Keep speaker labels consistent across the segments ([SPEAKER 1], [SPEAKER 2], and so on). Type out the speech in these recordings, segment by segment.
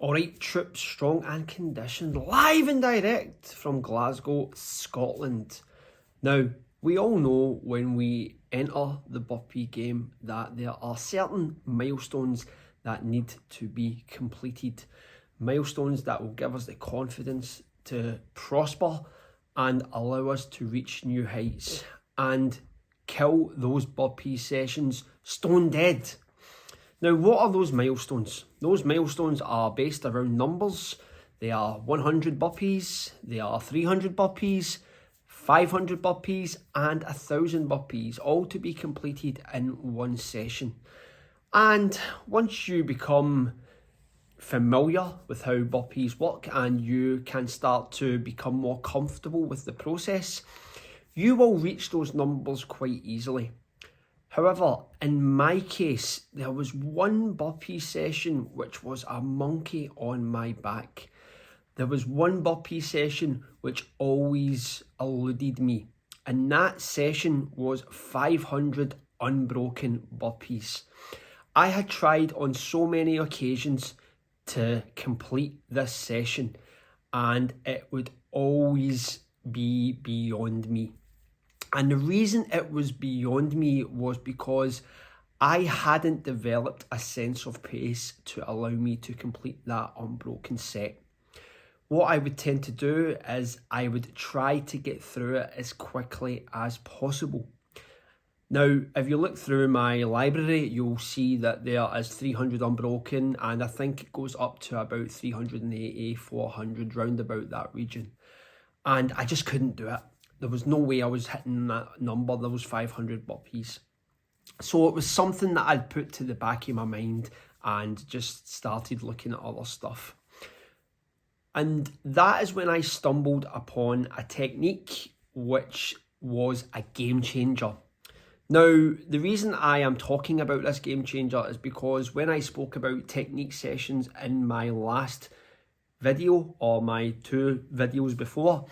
[SPEAKER 1] Alright, troops, strong and conditioned, live and direct from Glasgow, Scotland. Now, we all know when we enter the Burpee game that there are certain milestones that need to be completed. Milestones that will give us the confidence to prosper and allow us to reach new heights and kill those Burpee sessions stone dead. Now, what are those milestones? Those milestones are based around numbers. They are 100 burpees, they are 300 burpees, 500 burpees and 1,000 burpees, all to be completed in one session. And once you become familiar with how burpees work and you can start to become more comfortable with the process, you will reach those numbers quite easily. However, in my case, there was one burpee session which was a monkey on my back. There was one burpee session which always eluded me, and that session was 500 unbroken burpees. I had tried on so many occasions to complete this session, and it would always be beyond me. And the reason it was beyond me was because I hadn't developed a sense of pace to allow me to complete that unbroken set. What I would tend to do is I would try to get through it as quickly as possible. Now, if you look through my library, you'll see that there is 300 unbroken, and I think it goes up to about 380, 400, round about that region. And I just couldn't do it. There was no way I was hitting that number, those 500 burpees. So it was something that I'd put to the back of my mind and just started looking at other stuff. And that is when I stumbled upon a technique which was a game changer. Now, the reason I am talking about this game changer is because when I spoke about technique sessions in my last video, or my 2 videos before,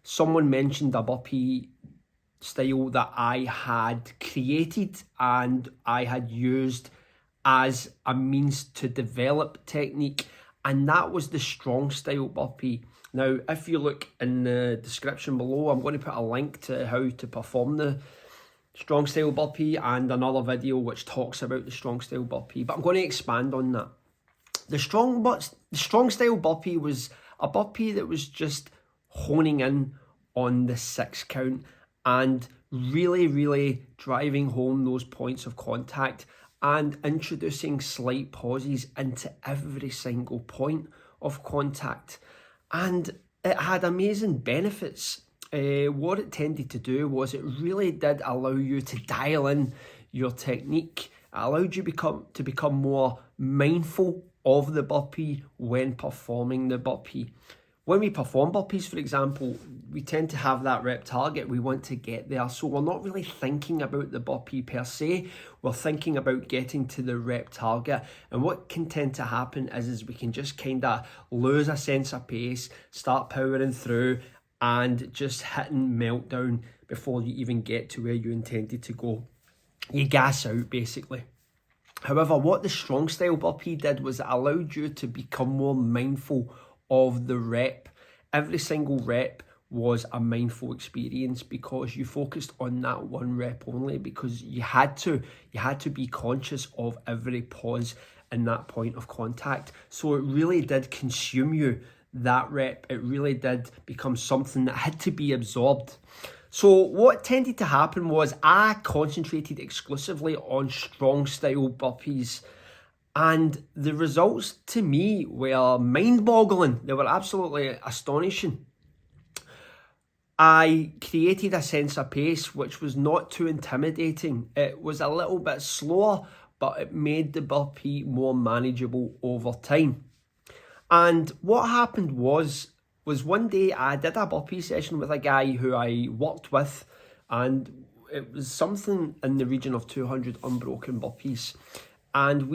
[SPEAKER 1] someone mentioned a burpee style that I had created and I had used as a means to develop technique, and that was the strong style burpee. Now, if you look in the description below, I'm going to put a link to how to perform the strong style burpee and another video which talks about the strong style burpee, but I'm going to expand on that. The strong style burpee was a burpee that was just honing in on the 6 count and really driving home those points of contact and introducing slight pauses into every single point of contact. And it had amazing benefits. What it tended to do was it really did allow you to dial in your technique. It allowed you to become more mindful of the burpee when performing the burpee. When we perform burpees, for example, we tend to have that rep target. We want to get there. So we're not really thinking about the burpee per se. We're thinking about getting to the rep target. And what can tend to happen is we can just kind of lose a sense of pace, start powering through, and just hitting meltdown before you even get to where you intended to go. You gas out, basically. However, what the strong style burpee did was it allowed you to become more mindful of the rep. Every single rep was a mindful experience because you focused on that one rep only, because you had to be conscious of every pause in that point of contact. So it really did consume you, that rep. It really did become something that had to be absorbed. So what tended to happen was I concentrated exclusively on strong style burpees, and the results to me were mind-boggling. They were absolutely astonishing. I created a sense of pace which was not too intimidating. It was a little bit slower, but it made the burpee more manageable over time. And what happened was one day I did a burpee session with a guy who I worked with, and it was something in the region of 200 unbroken burpees. And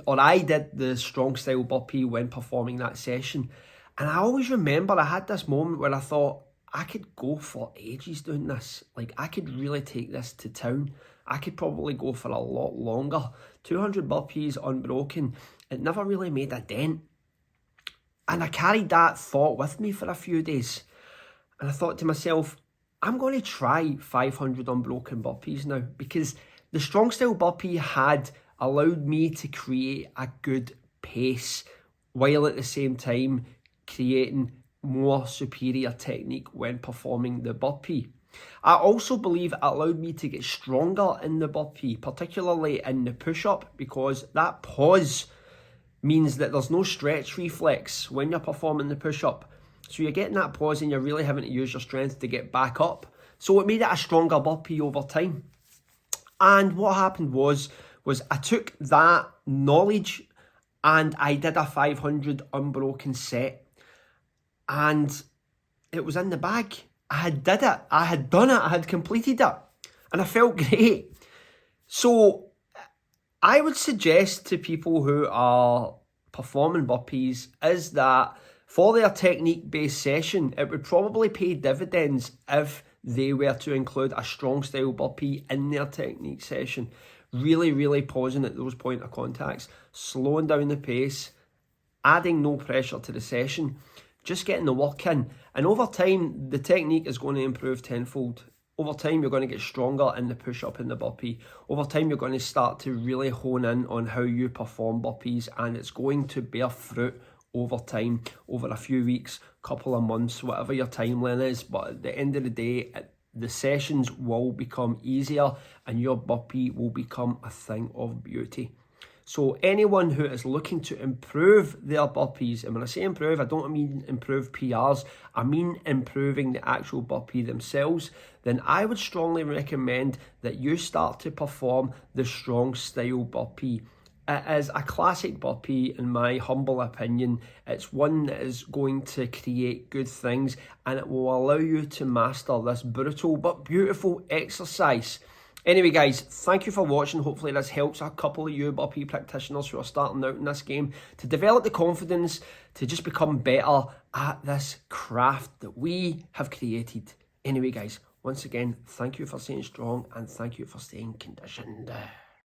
[SPEAKER 1] I did the strong style burpee when performing that session. And I always remember I had this moment where I thought, I could go for ages doing this. Like, I could really take this to town. I could probably go for a lot longer. 200 burpees unbroken, it never really made a dent. And I carried that thought with me for a few days. And I thought to myself, I'm going to try 500 unbroken burpees now, because the strong style burpee had allowed me to create a good pace while at the same time creating more superior technique when performing the burpee. I also believe it allowed me to get stronger in the burpee, particularly in the push-up, because that pause means that there's no stretch reflex when you're performing the push-up. So you're getting that pause and you're really having to use your strength to get back up. So it made it a stronger burpee over time. And what happened was I took that knowledge and I did a 500 unbroken set. And it was in the bag. I had did it. I had done it. I had completed it. And I felt great. So I would suggest to people who are performing burpees is that for their technique-based session, it would probably pay dividends if they were to include a strong style burpee in their technique session. Really, really pausing at those point of contacts, slowing down the pace, adding no pressure to the session, just getting the work in. And over time, the technique is going to improve tenfold. Over time, you're going to get stronger in the push-up and the burpee. Over time, you're going to start to really hone in on how you perform burpees, and it's going to bear fruit over time, over a few weeks, couple of months, whatever your timeline is. But at the end of the day, the sessions will become easier and your burpee will become a thing of beauty. So anyone who is looking to improve their burpees, and when I say improve, I don't mean improve PRs, I mean improving the actual burpee themselves, then I would strongly recommend that you start to perform the strong style burpee. It is a classic burpee in my humble opinion. It's one that is going to create good things and it will allow you to master this brutal but beautiful exercise. Anyway guys, thank you for watching. Hopefully this helps a couple of you burpee practitioners who are starting out in this game to develop the confidence to just become better at this craft that we have created. Anyway guys, once again, thank you for staying strong and thank you for staying conditioned.